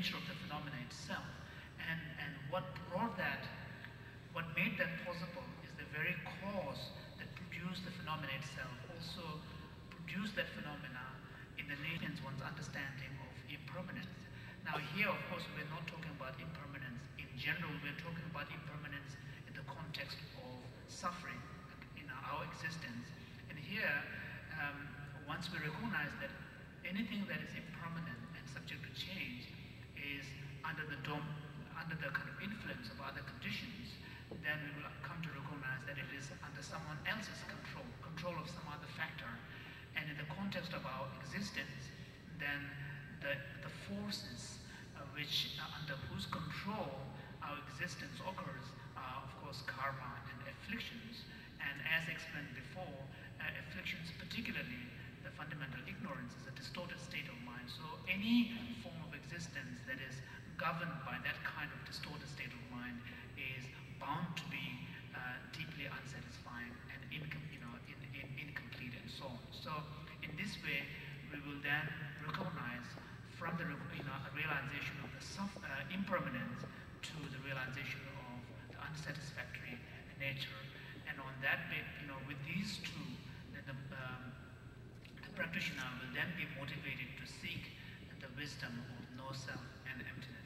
nature of the phenomena itself. And what made that possible is the very cause that produced the phenomena itself, also produced that phenomena in the nation's one's understanding of impermanence. Now here, of course, we're not talking about impermanence in general, we're talking about impermanence in the context of suffering in our existence. And here, once we recognize that anything that is impermanent and subject to change is under the kind of influence of other conditions, then we will come to recognize that it is under someone else's control of some other factor. And in the context of our existence, then the forces under whose control our existence occurs are, of course, karma and afflictions. And as explained before, afflictions, particularly the fundamental ignorance, is a distorted state of mind. So any form of existence that is governed by that kind of distorted state of mind is bound to be deeply unsatisfying and incomplete and so on. So in this way, we will then recognize from the realization of the impermanence to the realization of the unsatisfactory nature. And on that bit, with these two, then the practitioner will then be motivated to seek the wisdom of no self and emptiness.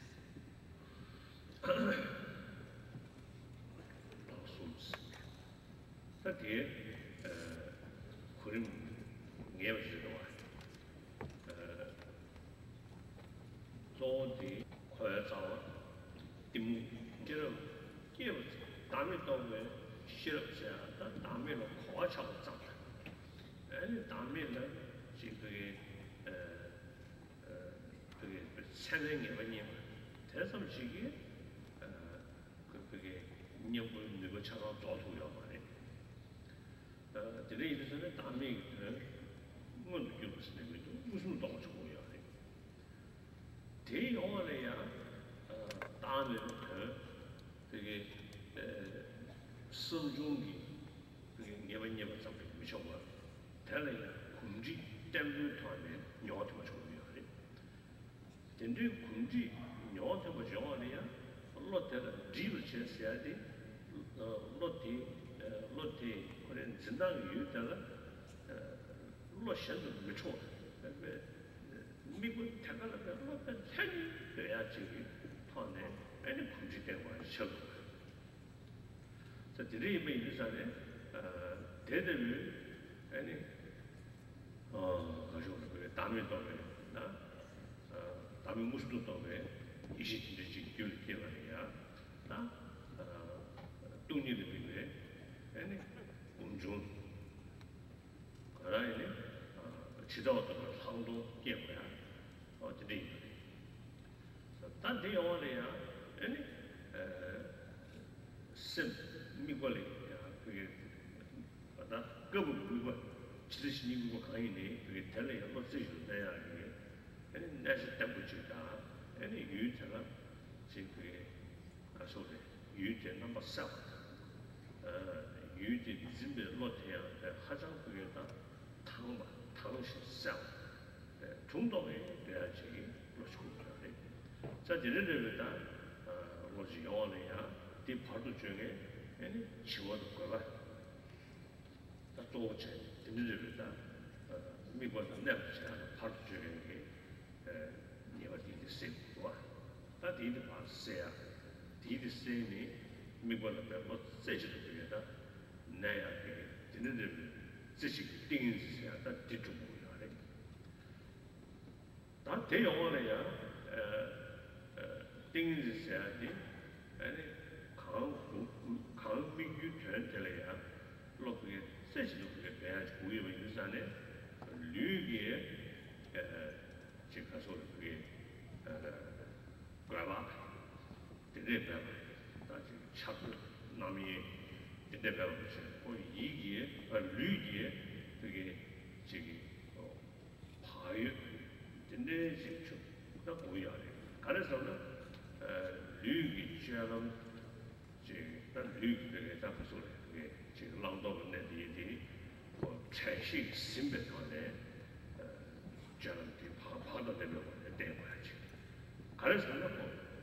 다른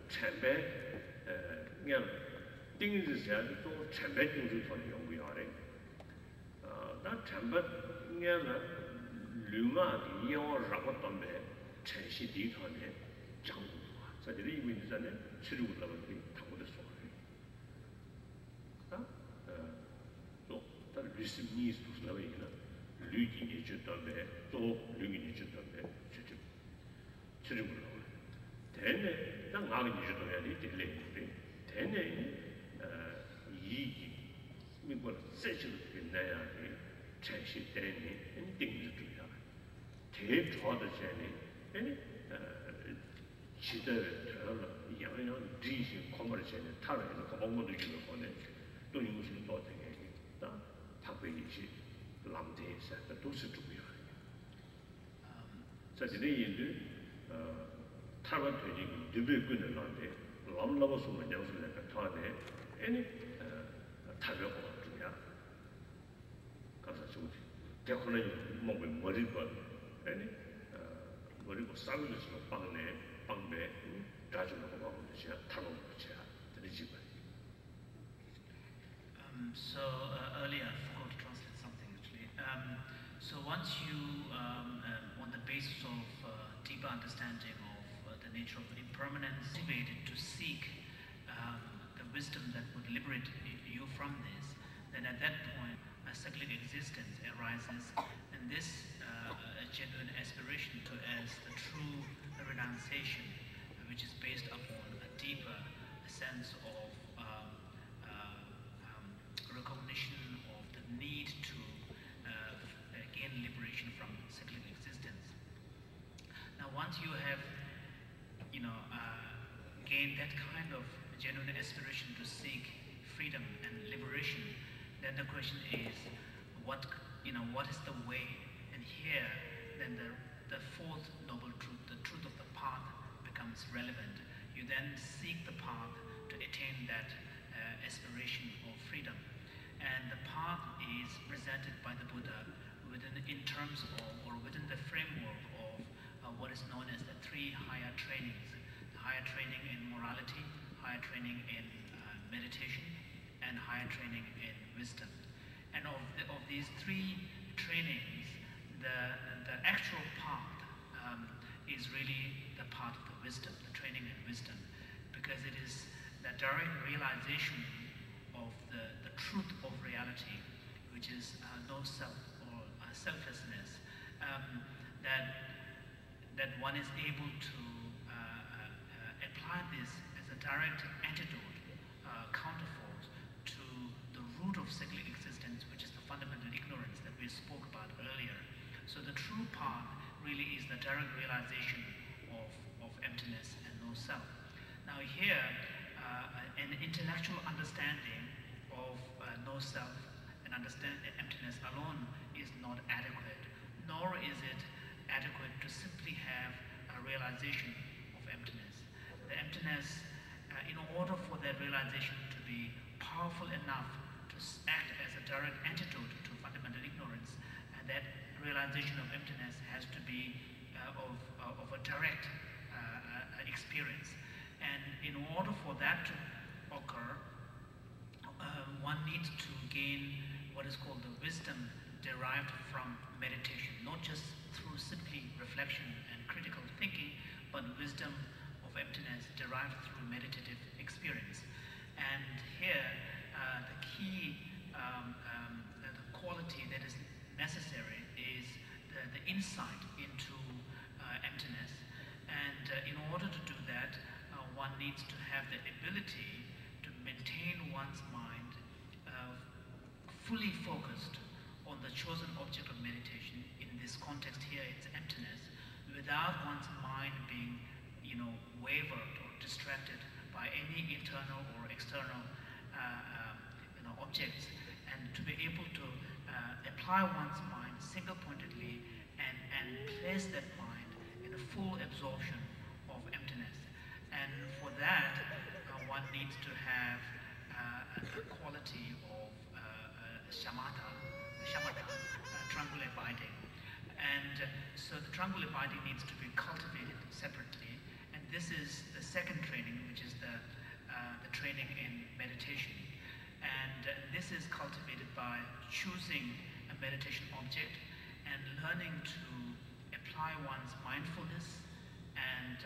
챔베 그냥 띵지셔도 또 챔베 띵지 더 연구하래. 나 챔베 그냥 류마 이용하고 담배 전시 뒤터네 장부. 사실이 이거 있잖아요. 치료를 하면 당고도 소리. 또 다른 리스미스 무슨라고이나 류기니 주던데 또 류기니 주던데 치료를 하고. 대내 딱 나가니 주던데 되래. 대내 이기 미국 세션 내야 전시 때문에 띵지 주야. 대 좋아도 전에 시대를 양양 뒤신 커머시는 타르는 거먹는 주는 거네. 또 이것은 또 되게 다 답변이지 람데에서 도스 주고요. 사실은 이제 타르 되지 드베군을 나한테 람라고 소문 양수를 타네. 아니 타르고 그냥 가서 좀 대코는 먹을 머리고 아니 머리고 싸우면서 빵배 가지고 가고 제가 타고 제가 드리지 말. So earlier I forgot to translate something actually. So once you, on the basis of deeper understanding of the nature of impermanence, motivated to seek the wisdom that would liberate you from this, then at that point a cyclic existence arises, and this genuine aspiration to as the true renunciation, which is based upon a deeper sense of recognition of the need to gain liberation from cyclic existence. Now, once you have, gained that kind of genuine aspiration to seek freedom and liberation, then the question is, what is the way? And here, then the fourth noble truth, the truth of the path, becomes relevant. You then seek the path to attain that aspiration of freedom. And the path is presented by the Buddha in terms of, or within the framework of what is known as the three higher trainings. The higher training in morality, higher training in meditation, and higher training in wisdom. And of these three trainings, the actual path is really the path of the wisdom, the training in wisdom, because it is the direct realization of the truth of reality, which is no self or selflessness, that one is able to apply this as a direct antidote, counterforce to the root of cyclic existence, which is the fundamental ignorance that we spoke about earlier. So the true path really is the direct realization of emptiness and no self. Now here, an intellectual understanding of no self and emptiness alone is not adequate, nor is it adequate to simply have a realization of emptiness. The emptiness, in order for that realization to be powerful enough to act as a direct antidote to fundamental ignorance, and that realization of emptiness has to be of a direct experience. And in order for that to occur, one needs to gain what is called the wisdom derived from meditation, not just through simply reflection and critical thinking, but wisdom of emptiness derived through meditative experience. And here, the key, the quality that is necessary is the insight into emptiness. And in order to do that, one needs to have the ability to maintain one's mind fully focused on the chosen object of meditation. In this context here, it's emptiness, without one's mind being, wavered or distracted by any internal or external, objects, and to be able to apply one's mind single-pointedly and place that mind in a full absorption of emptiness. And for that, one needs to have a quality of shamatha, tranquil abiding. And so the tranquil abiding needs to be cultivated separately, and this is the second training, which is the training in meditation. And this is cultivated by choosing a meditation object and learning to apply one's mindfulness and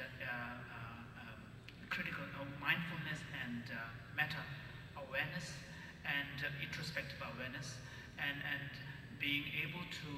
critical mindfulness and meta awareness and introspective awareness, and being able to